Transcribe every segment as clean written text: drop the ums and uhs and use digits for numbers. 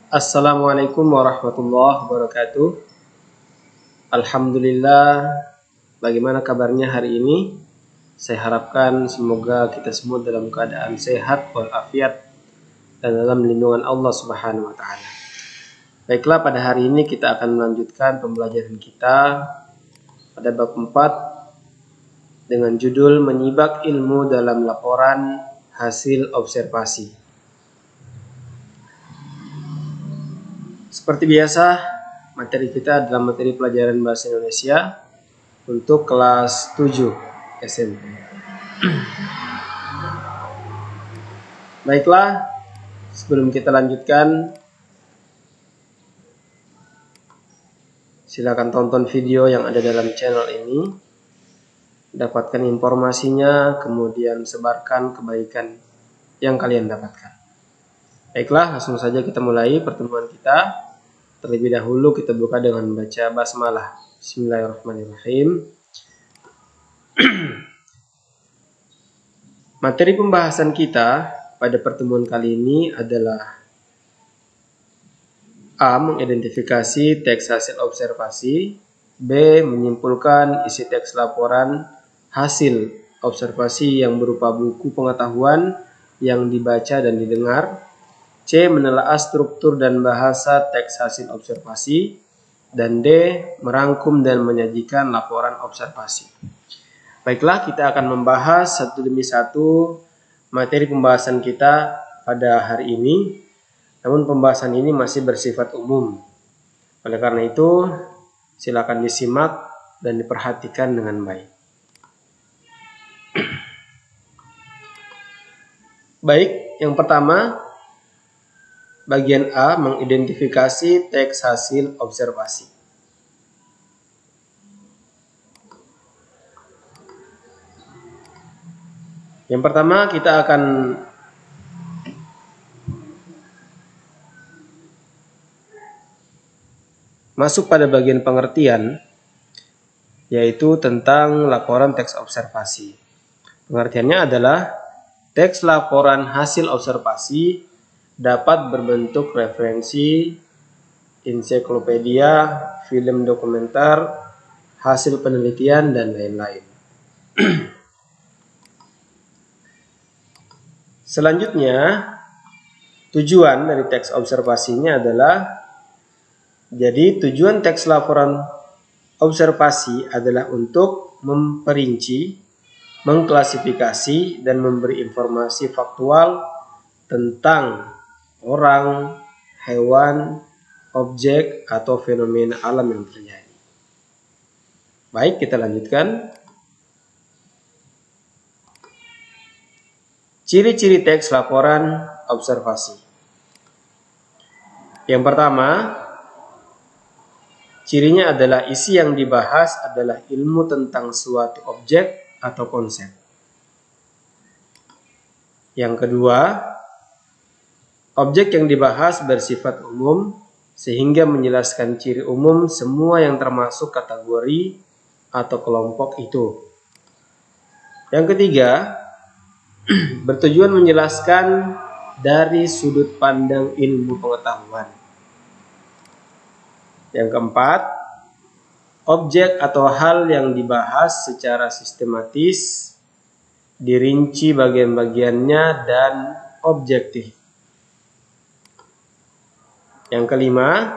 Assalamualaikum warahmatullahi wabarakatuh. Alhamdulillah, bagaimana kabarnya hari ini? Saya harapkan semoga kita semua dalam keadaan sehat walafiat dan dalam lindungan Allah Subhanahu wa taala. Baiklah, pada hari ini kita akan melanjutkan pembelajaran kita pada bab 4 dengan judul Menyibak Ilmu dalam Laporan Hasil Observasi. Seperti biasa, materi kita adalah materi pelajaran Bahasa Indonesia untuk kelas 7 SMP. Baiklah, sebelum kita lanjutkan, silakan tonton video yang ada dalam channel ini, dapatkan informasinya, kemudian sebarkan kebaikan yang kalian dapatkan. Baiklah, langsung saja kita mulai pertemuan kita. Terlebih dahulu kita buka dengan membaca basmalah. Bismillahirrahmanirrahim. Materi pembahasan kita pada pertemuan kali ini adalah A. Mengidentifikasi teks hasil observasi. B. Menyimpulkan isi teks laporan hasil observasi yang berupa buku pengetahuan yang dibaca dan didengar. C. Menelaah struktur dan bahasa teks hasil observasi. Dan D. Merangkum dan menyajikan laporan observasi. Baiklah, kita akan membahas satu demi satu materi pembahasan kita pada hari ini. Namun pembahasan ini masih bersifat umum. Oleh karena itu, silakan disimak dan diperhatikan dengan baik. Baik, yang pertama, bagian A, mengidentifikasi teks hasil observasi. Yang pertama, kita akan masuk pada bagian pengertian, yaitu tentang laporan teks observasi. Pengertiannya adalah teks laporan hasil observasi dapat berbentuk referensi, ensiklopedia, film dokumenter, hasil penelitian, dan lain-lain. Selanjutnya, tujuan dari teks observasinya adalah, jadi tujuan teks laporan observasi adalah untuk memperinci, mengklasifikasi, dan memberi informasi faktual tentang orang, hewan, objek, atau fenomena alam yang terjadi. Baik, kita lanjutkan. Ciri-ciri teks laporan observasi. Yang pertama, cirinya adalah isi yang dibahas adalah ilmu tentang suatu objek atau konsep. Yang kedua, objek yang dibahas bersifat umum sehingga menjelaskan ciri umum semua yang termasuk kategori atau kelompok itu. Yang ketiga, bertujuan menjelaskan dari sudut pandang ilmu pengetahuan. Yang keempat, objek atau hal yang dibahas secara sistematis, dirinci bagian-bagiannya dan objektif. Yang kelima,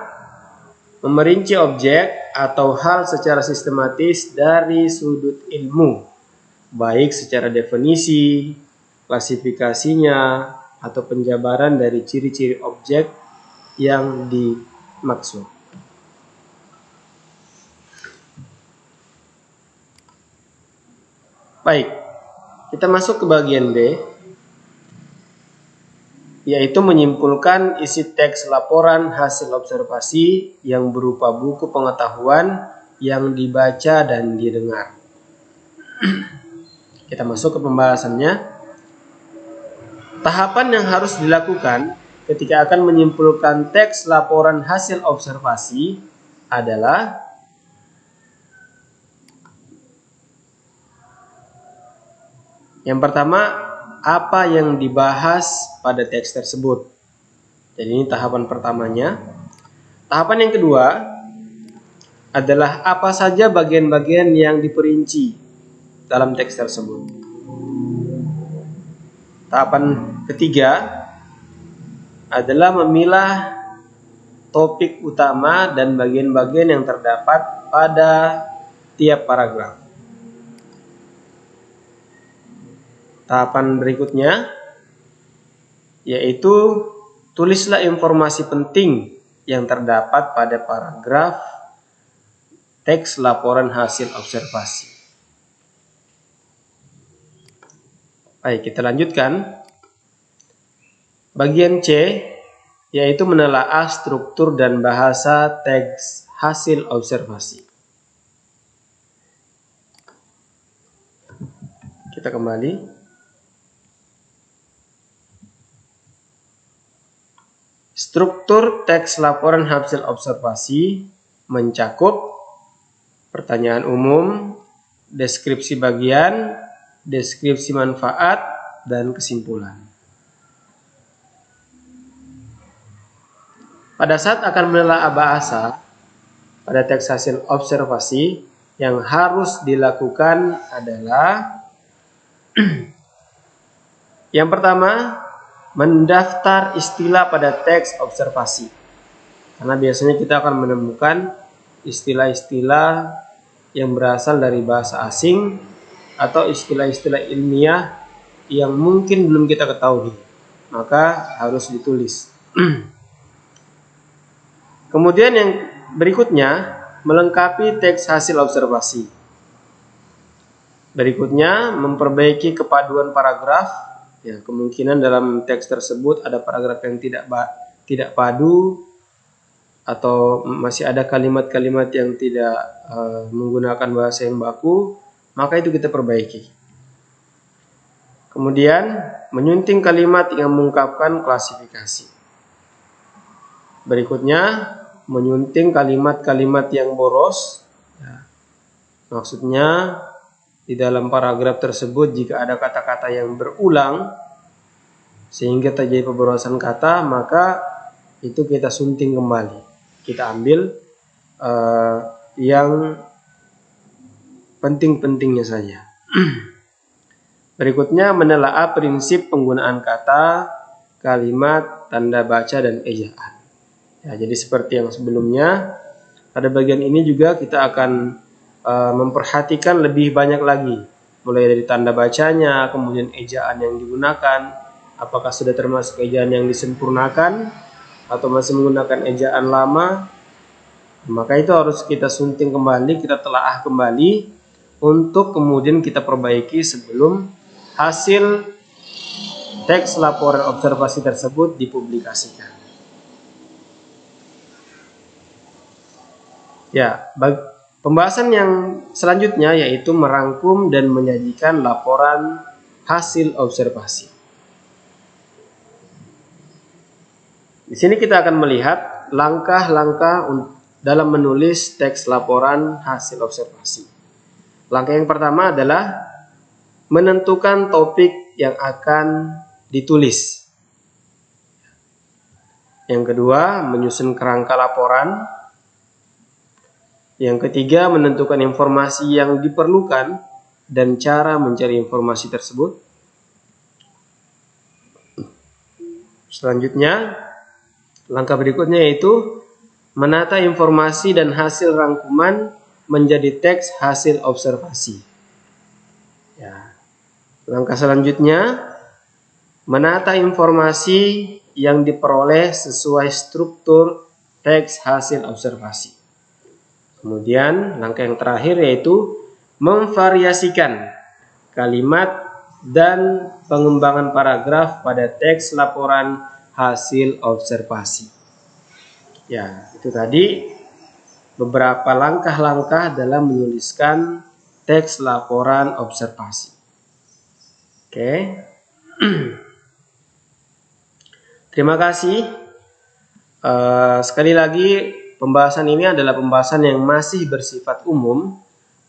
memerinci objek atau hal secara sistematis dari sudut ilmu, baik secara definisi, klasifikasinya, atau penjabaran dari ciri-ciri objek yang dimaksud. Baik, kita masuk ke bagian B, yaitu menyimpulkan isi teks laporan hasil observasi yang berupa buku pengetahuan yang dibaca dan didengar. Kita masuk ke pembahasannya. Tahapan yang harus dilakukan ketika akan menyimpulkan teks laporan hasil observasi adalah yang pertama, apa yang dibahas pada teks tersebut. Jadi ini tahapan pertamanya. Tahapan yang kedua adalah apa saja bagian-bagian yang diperinci dalam teks tersebut. Tahapan ketiga adalah memilah topik utama dan bagian-bagian yang terdapat pada tiap paragraf. Tahapan berikutnya yaitu tulislah informasi penting yang terdapat pada paragraf teks laporan hasil observasi. Baik, kita lanjutkan. Bagian C yaitu menelaah struktur dan bahasa teks hasil observasi. Kita kembali. Struktur teks laporan hasil observasi mencakup pertanyaan umum, deskripsi bagian, deskripsi manfaat, dan kesimpulan. Pada saat akan menelaah bahasa pada teks hasil observasi, yang harus dilakukan adalah yang pertama, mendaftar istilah pada teks observasi. Karena biasanya kita akan menemukan istilah-istilah yang berasal dari bahasa asing atau istilah-istilah ilmiah yang mungkin belum kita ketahui. Maka harus ditulis. Kemudian yang berikutnya, melengkapi teks hasil observasi. Berikutnya, memperbaiki kepaduan paragraf. Ya, kemungkinan dalam teks tersebut ada paragraf yang tidak padu atau masih ada kalimat-kalimat yang tidak menggunakan bahasa yang baku, maka itu kita perbaiki. Kemudian, menyunting kalimat yang mengungkapkan klasifikasi. Berikutnya, menyunting kalimat-kalimat yang boros. Ya, maksudnya, di dalam paragraf tersebut jika ada kata-kata yang berulang sehingga terjadi pemborosan kata, maka itu kita sunting kembali. Kita ambil yang penting-pentingnya saja. Berikutnya, menelaah prinsip penggunaan kata, kalimat, tanda baca, dan ejaan. Ya, jadi seperti yang sebelumnya, pada bagian ini juga kita akan memperhatikan lebih banyak lagi, mulai dari tanda bacanya, kemudian ejaan yang digunakan, apakah sudah termasuk ejaan yang disempurnakan atau masih menggunakan ejaan lama. Maka itu harus kita sunting kembali, kita telaah kembali untuk kemudian kita perbaiki sebelum hasil teks laporan observasi tersebut dipublikasikan. Ya, pembahasan yang selanjutnya yaitu merangkum dan menyajikan laporan hasil observasi. Di sini kita akan melihat langkah-langkah dalam menulis teks laporan hasil observasi. Langkah yang pertama adalah menentukan topik yang akan ditulis. Yang kedua, menyusun kerangka laporan. Yang ketiga, menentukan informasi yang diperlukan dan cara mencari informasi tersebut. Selanjutnya, langkah berikutnya yaitu menata informasi dan hasil rangkuman menjadi teks hasil observasi. Ya. Langkah selanjutnya, menata informasi yang diperoleh sesuai struktur teks hasil observasi. Kemudian langkah yang terakhir yaitu memvariasikan kalimat dan pengembangan paragraf pada teks laporan hasil observasi. Ya, itu tadi beberapa langkah-langkah dalam menuliskan teks laporan observasi. Oke. Terima kasih. Sekali lagi, pembahasan ini adalah pembahasan yang masih bersifat umum.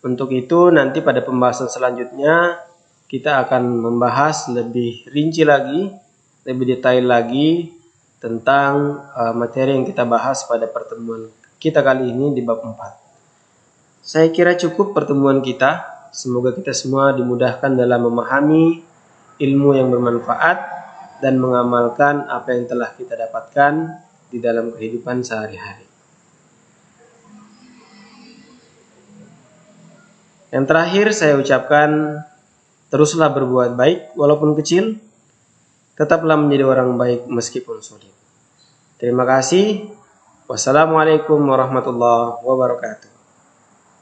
Untuk itu nanti pada pembahasan selanjutnya kita akan membahas lebih rinci lagi, lebih detail lagi tentang materi yang kita bahas pada pertemuan kita kali ini di bab 4. Saya kira cukup pertemuan kita. Semoga kita semua dimudahkan dalam memahami ilmu yang bermanfaat dan mengamalkan apa yang telah kita dapatkan di dalam kehidupan sehari-hari. Yang terakhir saya ucapkan, teruslah berbuat baik walaupun kecil, tetaplah menjadi orang baik meskipun sulit. Terima kasih. Wassalamualaikum warahmatullahi wabarakatuh.